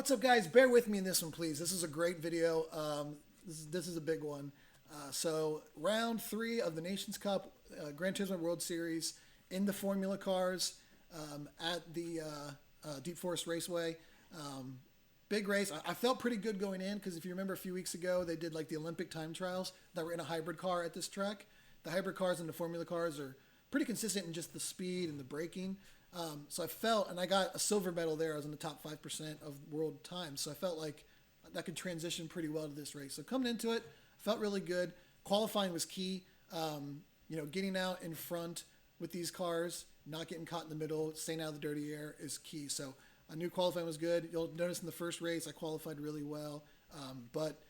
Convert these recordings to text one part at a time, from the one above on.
What's up, guys? Bear with me in this one, please. This is a great video. This is a big one. So round 3 of the Nations Cup, Gran Turismo World Series in the Formula cars at the Deep Forest Raceway. Big race. I felt pretty good going in because if you remember a few weeks ago, they did like the Olympic time trials that were in a hybrid car at this track. The hybrid cars and the Formula cars are pretty consistent in just the speed and the braking. So I felt, and I got a silver medal there. I was in the top 5% of world times. So I felt like that could transition pretty well to this race. So coming into it, felt really good. Qualifying was key. Getting out in front with these cars, not getting caught in the middle, staying out of the dirty air is key. So I knew qualifying was good. You'll notice in the first race, I qualified really well. But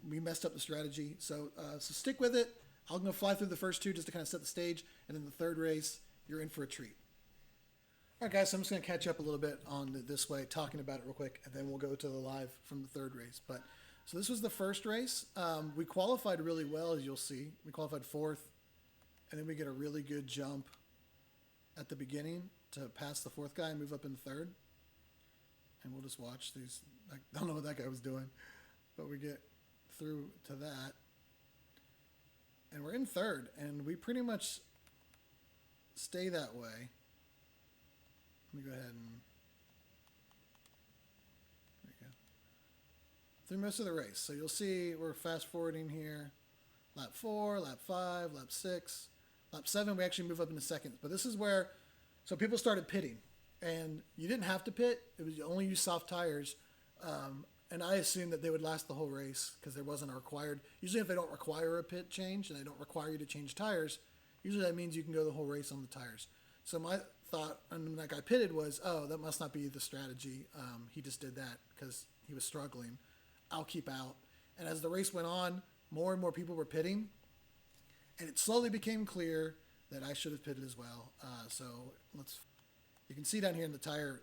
we messed up the strategy. So stick with it. I'm going to fly through the first 2 just to kind of set the stage. And then the third race, you're in for a treat. All right, guys, so I'm just going to catch up a little bit on this way, talking about it real quick, and then we'll go to the live from the third race. So this was the first race. We qualified really well, as you'll see. We qualified 4th, and then we get a really good jump at the beginning to pass the 4th guy and move up in 3rd. And we'll just watch these. I don't know what that guy was doing, but we get through to that. And we're in 3rd, and we pretty much stay that way. Let me go ahead and there we go. Through most of the race. So you'll see we're fast forwarding here. Lap 4, lap 5, lap 6, lap 7. We actually move up into seconds. But this is where, so people started pitting, and you didn't have to pit. It was you only use soft tires, and I assumed that they would last the whole race because there wasn't a required. Usually, if they don't require a pit change and they don't require you to change tires, usually that means you can go the whole race on the tires. So my thought, and when that guy pitted, was, oh, that must not be the strategy. He just did that because he was struggling. I'll keep out. And as the race went on, more and more people were pitting, and it slowly became clear that I should have pitted as well. You can see down here in the tire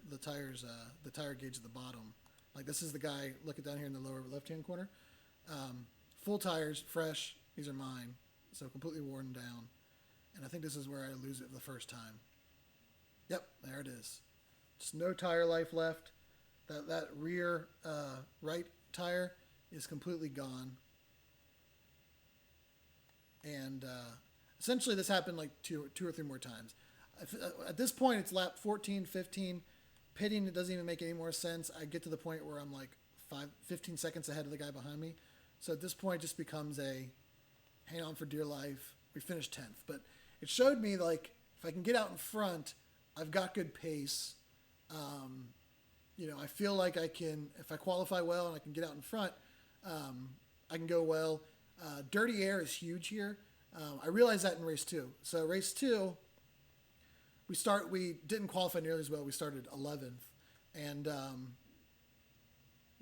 gauge at the bottom. Like this is the guy. Look at down here in the lower left-hand corner. Full tires, fresh. These are mine, so completely worn down. And I think this is where I lose it for the first time. Yep, there it is. Just no tire life left. That rear right tire is completely gone. And essentially this happened like two or three more times. At this point, it's lap 14, 15. Pitting, it doesn't even make any more sense. I get to the point where I'm like 15 seconds ahead of the guy behind me. So at this point, it just becomes a hang on for dear life. We finished 10th. But it showed me, like, if I can get out in front, I've got good pace. I feel like I can, if I qualify well and I can get out in front, I can go well. Dirty air is huge here. I realized that in race 2. So race 2, we didn't qualify nearly as well. We started 11th and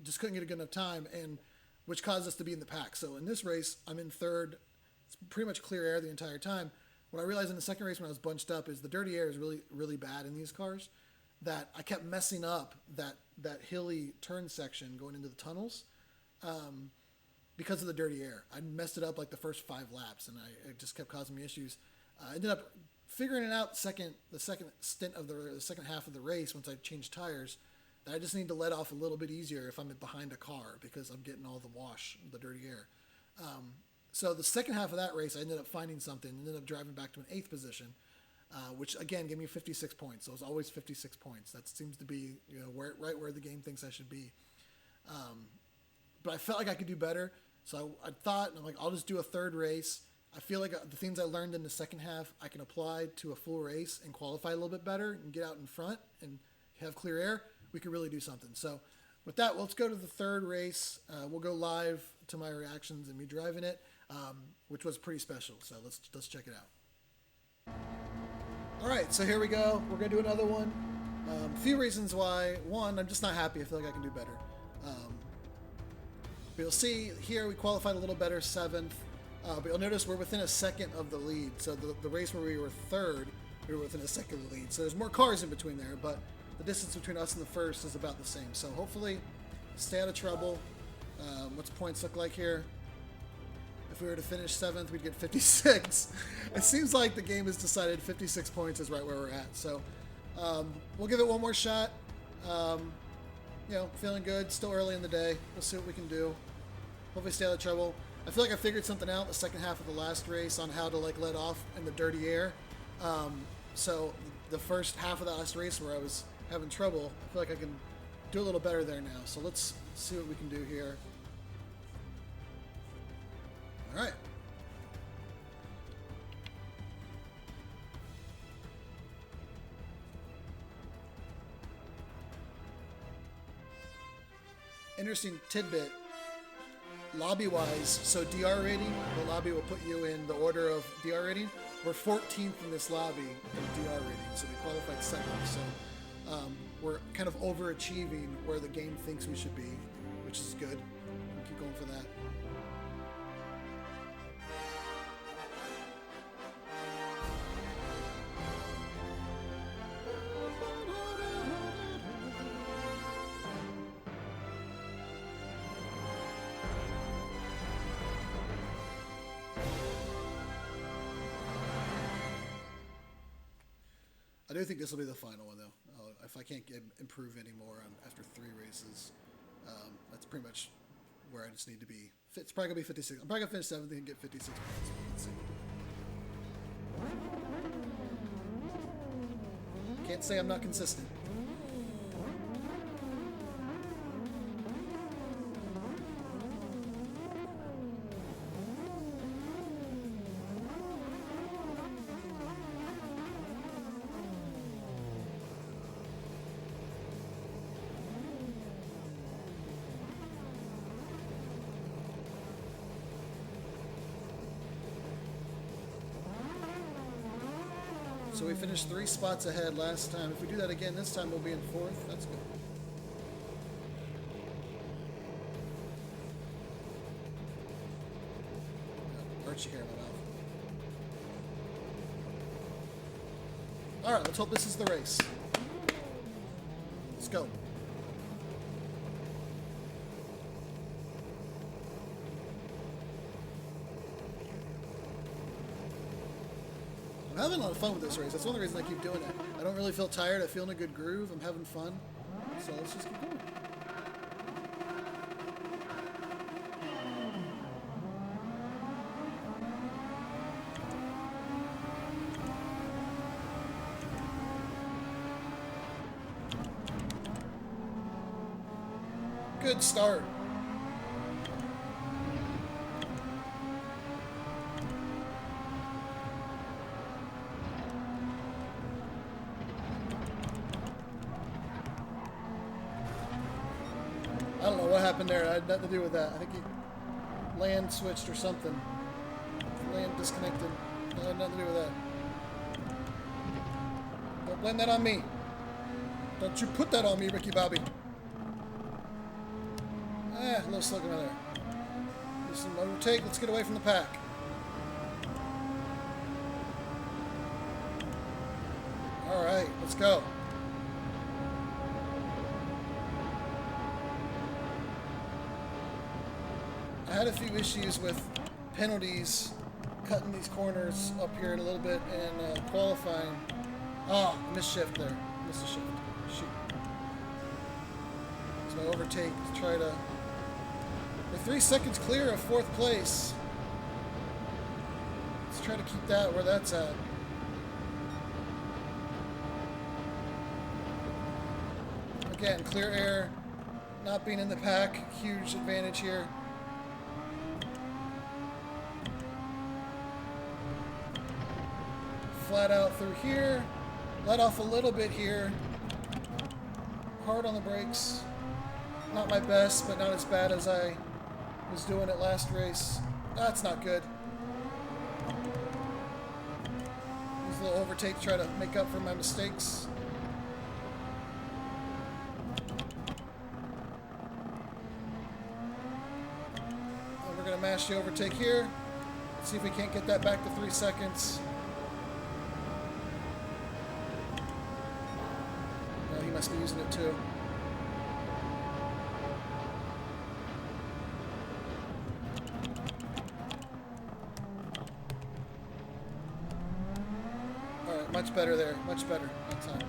just couldn't get a good enough time, and which caused us to be in the pack. So in this race, I'm in 3rd. It's pretty much clear air the entire time. What I realized in the second race when I was bunched up is the dirty air is really, really bad in these cars, that I kept messing up that hilly turn section going into the tunnels because of the dirty air. I messed it up like the first 5 laps, and it just kept causing me issues. I ended up figuring it out the second stint of the second half of the race once I changed tires, that I just need to let off a little bit easier if I'm behind a car because I'm getting all the wash, the dirty air. So the second half of that race, I ended up finding something, ended up driving back to an 8th position, which again gave me 56 points. So it was always 56 points. That seems to be right where the game thinks I should be. But I felt like I could do better, so I thought, and I'm like, I'll just do a 3rd race. I feel like the things I learned in the second half, I can apply to a full race and qualify a little bit better and get out in front and have clear air. We could really do something. So with that, let's go to the 3rd race. We'll go live to my reactions and me driving it, which was pretty special. So let's check it out. All right, so here we go. We're going to do another one. A few reasons why. One, I'm just not happy. I feel like I can do better. But you'll see here we qualified a little better, 7th. But you'll notice we're within a second of the lead. So the race where we were 3rd, we were within a second of the lead. So there's more cars in between there, but the distance between us and the first is about the same. So hopefully stay out of trouble. What's points look like here? If we were to finish 7th, we'd get 56. It seems like the game has decided 56 points is right where we're at. So we'll give it one more shot. you know, feeling good. Still early in the day. We'll see what we can do. Hopefully stay out of trouble. I feel like I figured something out the second half of the last race on how to like let off in the dirty air. So the first half of the last race where I was having trouble, I feel like I can do a little better there now. So let's see what we can do here. All right. Interesting tidbit. Lobby-wise, so DR rating, the lobby will put you in the order of DR rating. We're 14th in this lobby in DR rating, so we qualified second. So we're kind of overachieving where the game thinks we should be, which is good. We'll keep going for that. I do think this will be the final one, though. If I can't improve anymore after 3 races, that's pretty much where I just need to be. It's probably going to be 56. I'm probably going to finish 7th and get 56 points. Let's see. Can't say I'm not consistent. So we finished 3 spots ahead last time. If we do that again this time, we'll be in 4th. That's good. Hurts your hair in my mouth. All right, let's hope this is the race. Let's go. I'm having a lot of fun with this race. That's one of the reasons I keep doing it. I don't really feel tired. I feel in a good groove. I'm having fun. So let's just keep going. Good start. I don't know what happened there. I had nothing to do with that. I think he land switched or something. Land disconnected. I had nothing to do with that. Don't blame that on me. Don't you put that on me, Ricky Bobby. A little slow coming there. Do some overtake. Let's get away from the pack. All right, let's go. I had a few issues with penalties, cutting these corners up here a little bit and qualifying. Oh, missed shift there. Missed a shift. Shoot. So I overtake to try to... We're 3 seconds clear of 4th place. Let's try to keep that where that's at. Again, clear air, not being in the pack, huge advantage here. Flat out through here, let off a little bit here. Hard on the brakes. Not my best, but not as bad as I was doing it last race. That's not good. Use a little overtake to try to make up for my mistakes. And we're going to mash the overtake here. See if we can't get that back to 3 seconds. No, he must be using it too. Much better there. Much better that time.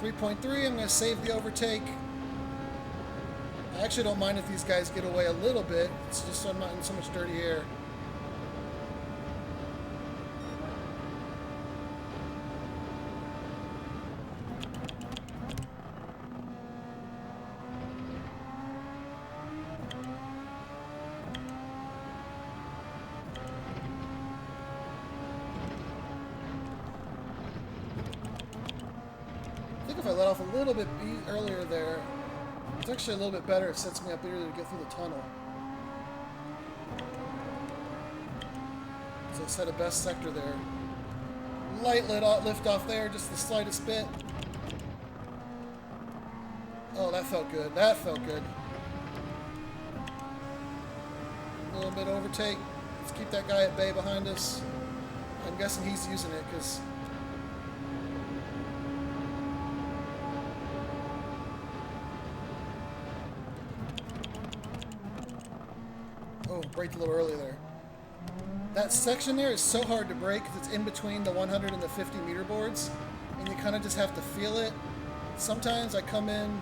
3.3, I'm going to save the overtake. I actually don't mind if these guys get away a little bit. It's just so I'm not in so much dirty air. I think if I let off a little bit earlier there, it's actually a little bit better. It sets me up earlier to get through the tunnel. So I set a best sector there. Light lift off there, just the slightest bit. Oh, that felt good. That felt good. A little bit overtake. Let's keep that guy at bay behind us. I'm guessing he's using it because... Oh, braked a little early there. That section there is so hard to brake because it's in between the 100 and the 50 meter boards, and you kind of just have to feel it. Sometimes I come in,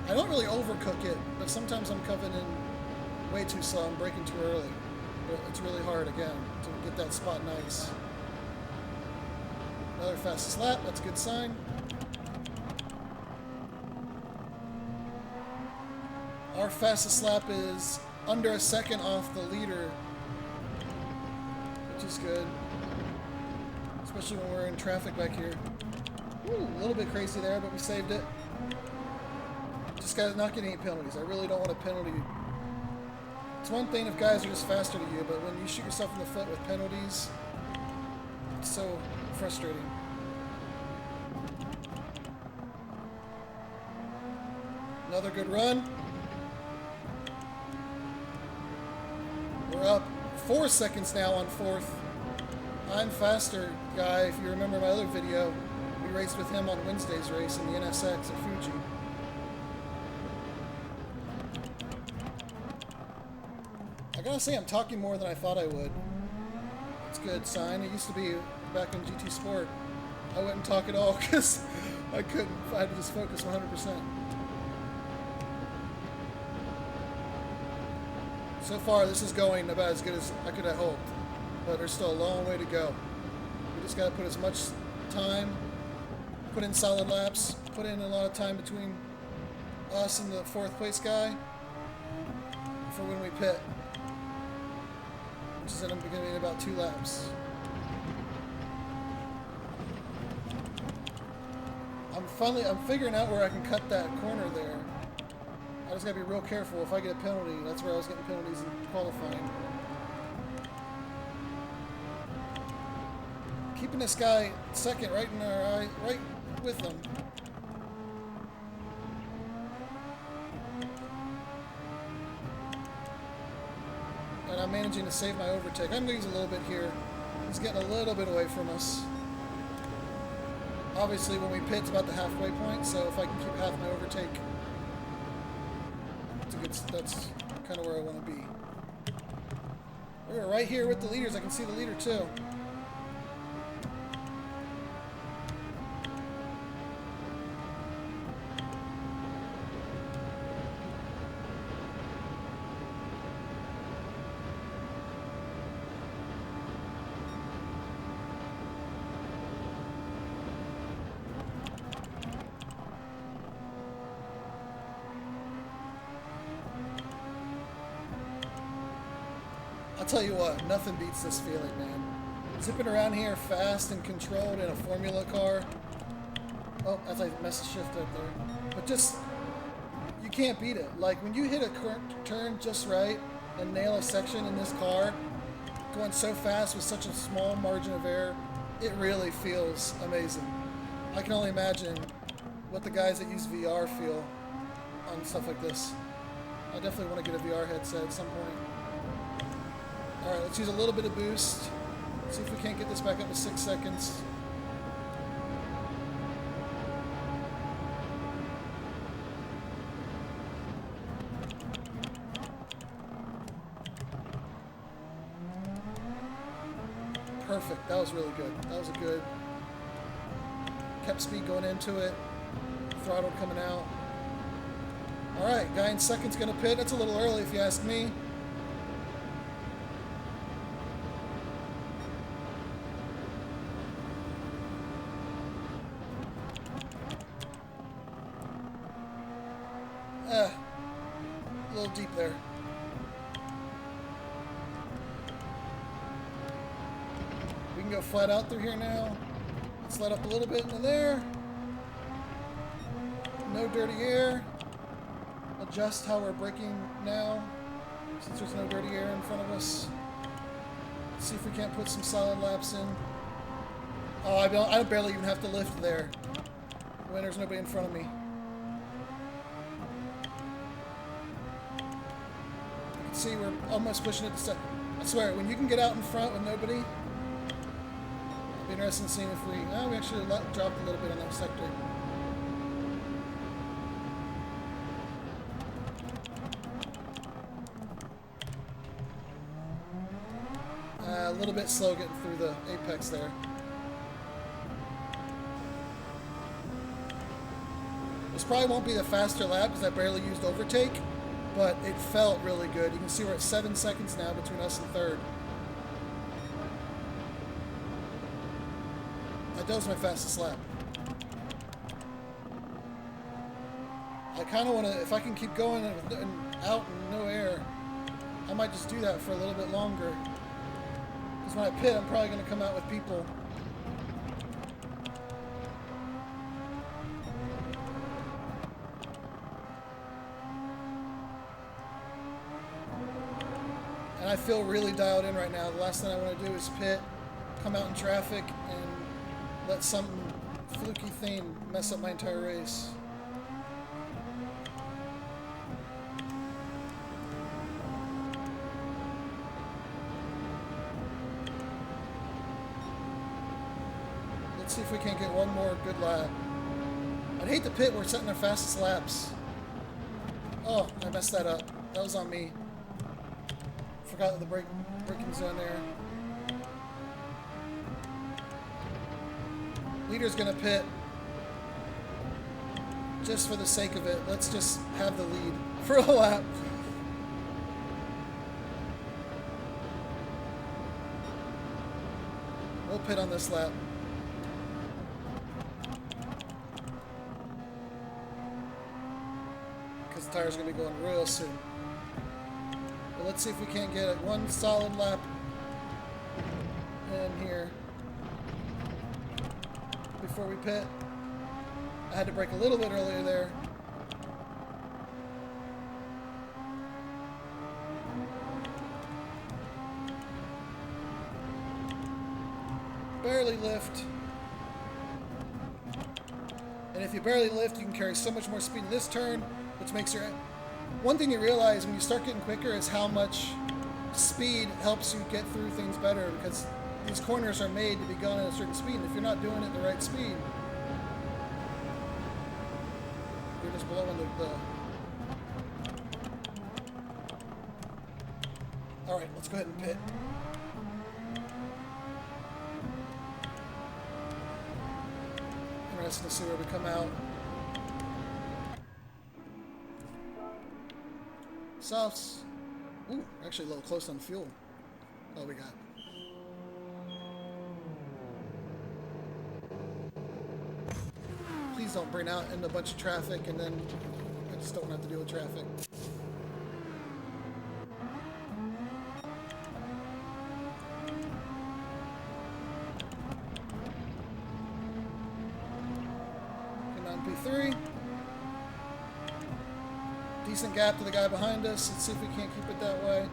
I don't really overcook it, but sometimes I'm coming in way too slow. I'm braking too early. But it's really hard, again, to get that spot nice. Another fastest lap, that's a good sign. Our fastest lap is under a second off the leader, which is good, especially when we're in traffic back here. Ooh, a little bit crazy there, but we saved it. Just got to not get any penalties. I really don't want a penalty. It's one thing if guys are just faster to you, but when you shoot yourself in the foot with penalties, it's so frustrating. Another good run. We're up 4 seconds now on fourth. I'm faster, guy. If you remember my other video, we raced with him on Wednesday's race in the NSX at Fuji. I gotta say, I'm talking more than I thought I would. It's a good sign. It used to be back in GT Sport. I wouldn't talk at all because I couldn't. I had to just focus 100%. So far, this is going about as good as I could have hoped, but there's still a long way to go. We just got to put as much time, put in solid laps, put in a lot of time between us and the fourth place guy for when we pit, which is going to be in about 2 laps. I'm figuring out where I can cut that corner there. I just gotta be real careful. If I get a penalty, that's where I was getting penalties in qualifying. Keeping this guy second right in our eye, right with them. And I'm managing to save my overtake. I'm gonna use a little bit here. He's getting a little bit away from us. Obviously, when we pit, it's about the halfway point, so if I can keep half my overtake, that's kind of where I want to be. We're right here with the leaders. I can see the leader too. I'll tell you what, nothing beats this feeling, man. Zipping around here fast and controlled in a Formula car. Oh, as I messed the shift up there. But just, you can't beat it. Like, when you hit a turn just right and nail a section in this car, going so fast with such a small margin of error, it really feels amazing. I can only imagine what the guys that use VR feel on stuff like this. I definitely want to get a VR headset at some point. Alright, let's use a little bit of boost. See if we can't get this back up to 6 seconds. Perfect. That was really good. That was a good. Kept speed going into it. Throttle coming out. All right, guy in second's going to pit. That's a little early if you ask me. A little deep there. We can go flat out through here now. Let's let up a little bit into there. No dirty air. Adjust how we're braking now, since there's no dirty air in front of us. Let's see if we can't put some solid laps in. Oh, I barely even have to lift there when there's nobody in front of me. You can see we're almost pushing it to step. I swear, when you can get out in front with nobody, it'll be interesting seeing if we actually dropped a little bit on that sector. A little bit slow getting through the apex there. This probably won't be the faster lap because I barely used overtake, but it felt really good. You can see we're at 7 seconds now between us and third. That was my fastest lap. I kind of want to, if I can keep going and out and no air, I might just do that for a little bit longer. Because when I pit, I'm probably going to come out with people. And I feel really dialed in right now. The last thing I want to do is pit, come out in traffic, and let some fluky thing mess up my entire race. Let's see if we can't get one more good lap. I'd hate to pit. We're setting our fastest laps. Oh, I messed that up. That was on me. Forgot the braking zone there. Leader's gonna pit. Just for the sake of it, let's just have the lead for a lap. We'll pit on this lap. Because the tire's gonna be going real soon. But let's see if we can't get one solid lap in here before we pit. I had to brake a little bit earlier there. Barely lift. And if you barely lift, you can carry so much more speed in this turn, which makes your... One thing you realize when you start getting quicker is how much speed helps you get through things better, because these corners are made to be gone at a certain speed, and if you're not doing it at the right speed, you're just blowing the... Alright, let's go ahead and pit. Interesting to see where we come out. Softs. Ooh, actually a little close on fuel. Oh, we got. Please don't bring out in a bunch of traffic, and then I just don't have to deal with traffic. And on P3. Decent gap to the guy behind us. Let's see if we can't keep it that way.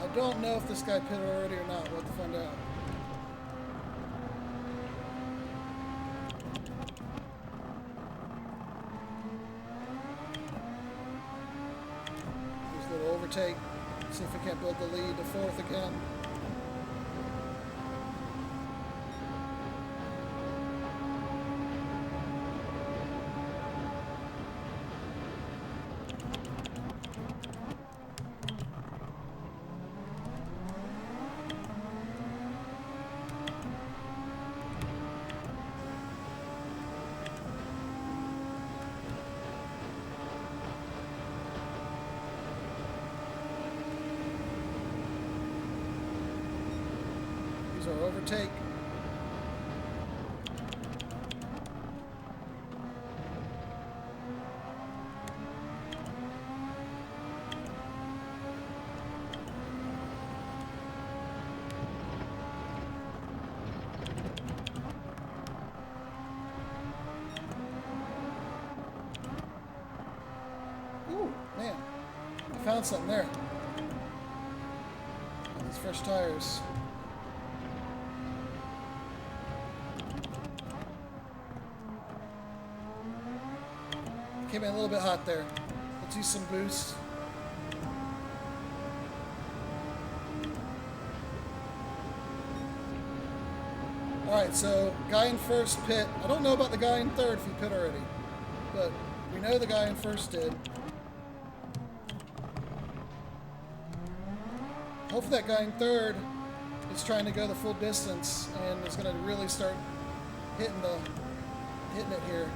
I don't know if this guy pitted already or not. We'll have to find out. There's a little overtake. See if we can't build the lead to fourth again. There's our overtake. Ooh, man. I found something there. These fresh tires. Came in a little bit hot there. Let's use some boost. Alright, so guy in first pit. I don't know about the guy in third if he pit already, but we know the guy in first did. Hopefully that guy in third is trying to go the full distance and is going to really start hitting it here.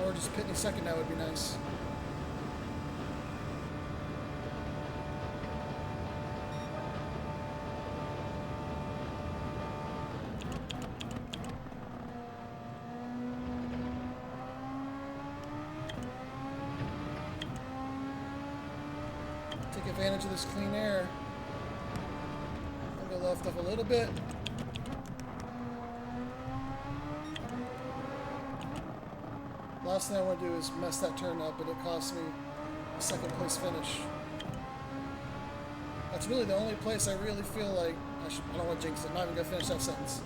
Or just pitting second, that would be nice. Take advantage of this clean air. I'm going to left up a little bit. Last thing I want to do is mess that turn up, but it cost me a second place finish. That's really the only place I really feel like I don't want to jinx it. I'm not even going to finish that sentence.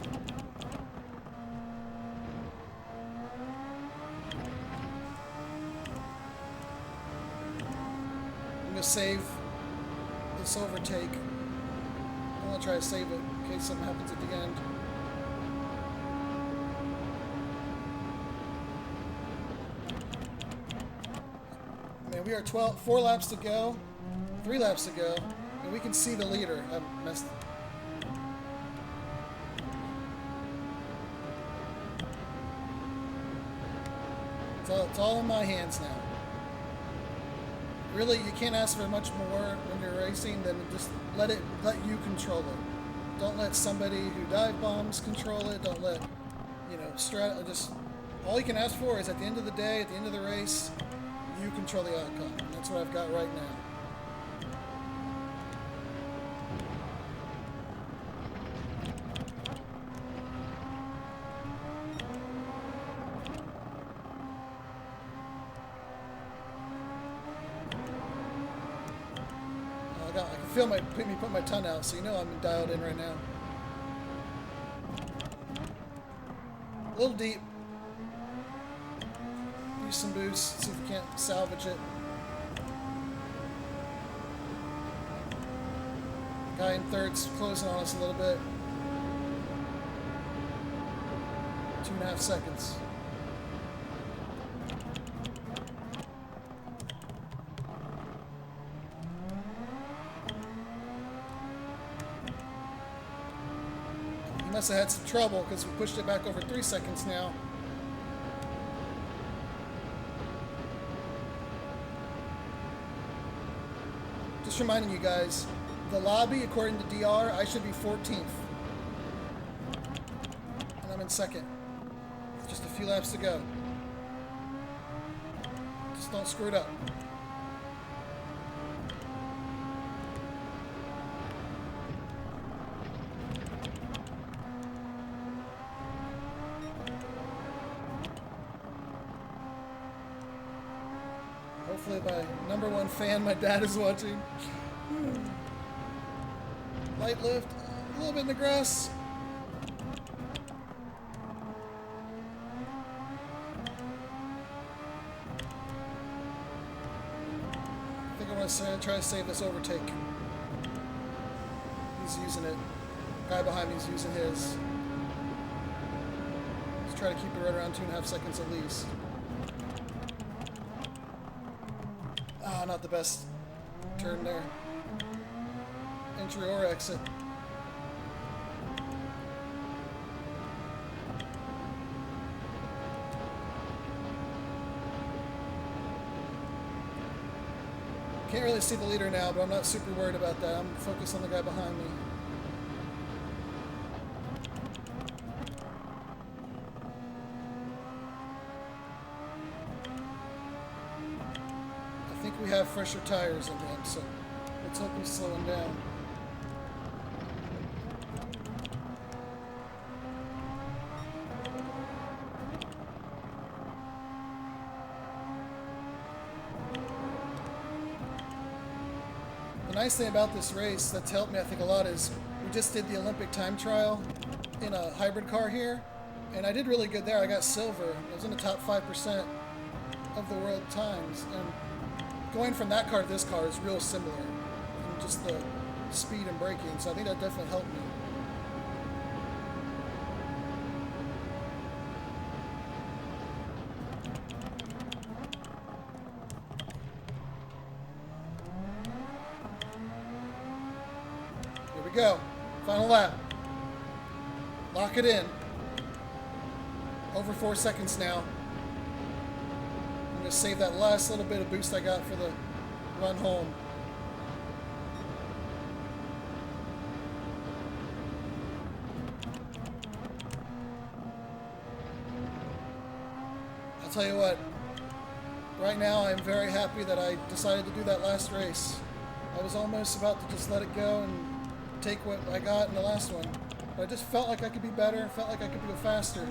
I'm going to save this overtake. I'm going to try to save it in case something happens at the end. Man, we are 4 laps to go, 3 laps to go, and we can see the leader. I messed it. It's all in my hands now. Really, you can't ask for much more when you're racing than just let you control it. Don't let somebody who dive bombs control it. Don't let, just all you can ask for is at the end of the day, at the end of the race, you control the outcome. And that's what I've got right now. I can feel me put my tongue out, so you know I'm dialed in right now. A little deep. Use some boost, see if we can't salvage it. Guy in third's closing on us a little bit. 2.5 seconds. He must have had some trouble because we pushed it back over 3 seconds now. Just reminding you guys, the lobby, according to DR, I should be 14th. And I'm in second. Just a few laps to go. Just don't screw it up. Hopefully my #1 fan, my dad, is watching. Light lift, a little bit in the grass. I think I want to try to save this overtake. He's using it. Guy behind me is using his. Let's try to keep it right around 2.5 seconds at least. Ah, not the best turn there. Entry or exit. Can't really see the leader now, but I'm not super worried about that. I'm focused on the guy behind me. we have fresher tires in him, so let's hope he's slowing down. The nice thing about this race that's helped me, I think, a lot is we just did the Olympic time trial in a hybrid car here, and I did really good there. I got silver. I was in the top 5% of the world times, and going from that car to this car is real similar in just the speed and braking, so I think that definitely helped me. Here we go. Final lap. Lock it in. Over 4 seconds now. I'm going to save that last little bit of boost I got for the run home. I'll tell you what, right now I'm very happy that I decided to do that last race. I was almost about to just let it go and take what I got in the last one. But I just felt like I could be better, felt like I could go faster.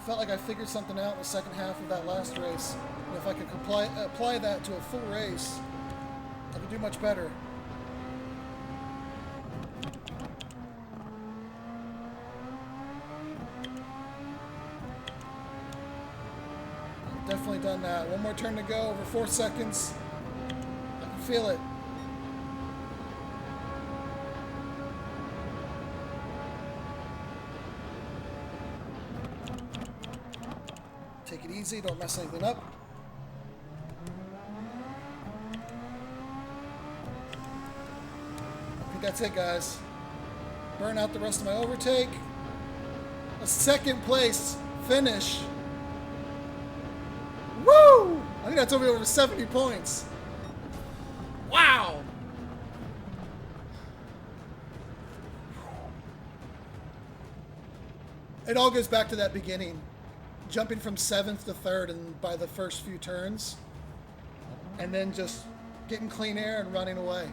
Felt like I figured something out in the second half of that last race. And if I could apply that to a full race, I could do much better. I've definitely done that. One more turn to go, over 4 seconds. I can feel it. Take it easy, don't mess anything up. I think that's it, guys. Burn out the rest of my overtake. A second place finish. Woo! I think that's over 70 points. Wow! It all goes back to that beginning. Jumping from 7th to 3rd and by the first few turns, and then just getting clean air and running away.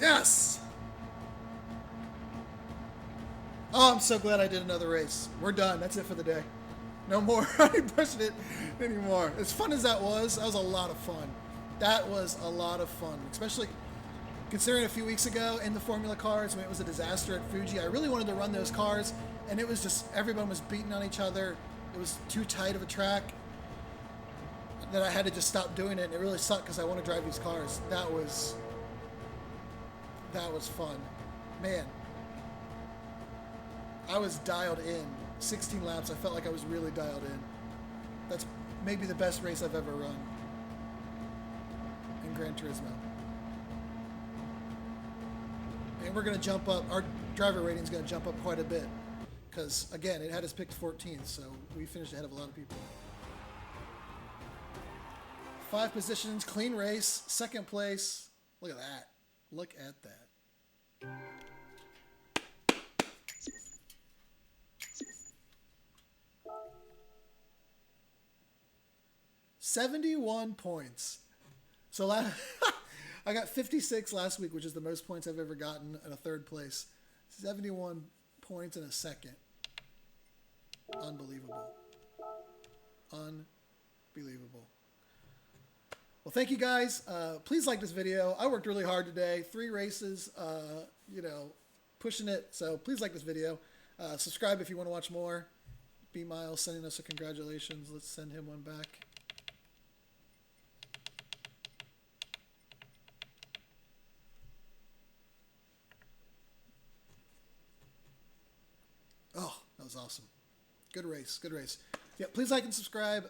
Yes! Oh, I'm so glad I did another race. We're done. That's it for the day. No more. I ain't pushing it anymore. As fun as that was a lot of fun. That was a lot of fun, especially considering a few weeks ago in the Formula cars when it was a disaster at Fuji. I really wanted to run those cars, and it was just, everyone was beating on each other. It was too tight of a track that I had to just stop doing it, and it really sucked because I want to drive these cars. That was fun. Man, I was dialed in. 16 laps, I felt like I was really dialed in. That's maybe the best race I've ever run in Gran Turismo. And we're going to jump up, our driver rating is going to jump up quite a bit. Because, again, it had us picked 14th, so we finished ahead of a lot of people. 5 positions, clean race, second place. Look at that. Look at that. $71 points. So I got 56 last week, which is the most points I've ever gotten in a third place. 71 points in a second. Unbelievable. Unbelievable. Well, thank you guys. Please like this video. I worked really hard today. 3 races, pushing it. So please like this video. Subscribe if you want to watch more. B Miles sending us a congratulations. Let's send him one back. Oh, that was awesome. Good race. Good race. Yeah, please like and subscribe.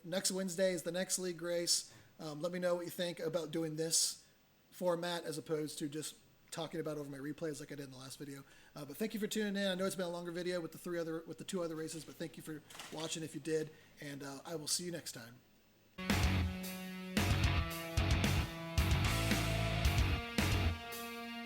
Next Wednesday is the next league race. Let me know what you think about doing this format as opposed to just talking about over my replays like I did in the last video. But thank you for tuning in. I know it's been a longer video with the 2 other races, but thank you for watching if you did, and I will see you next time.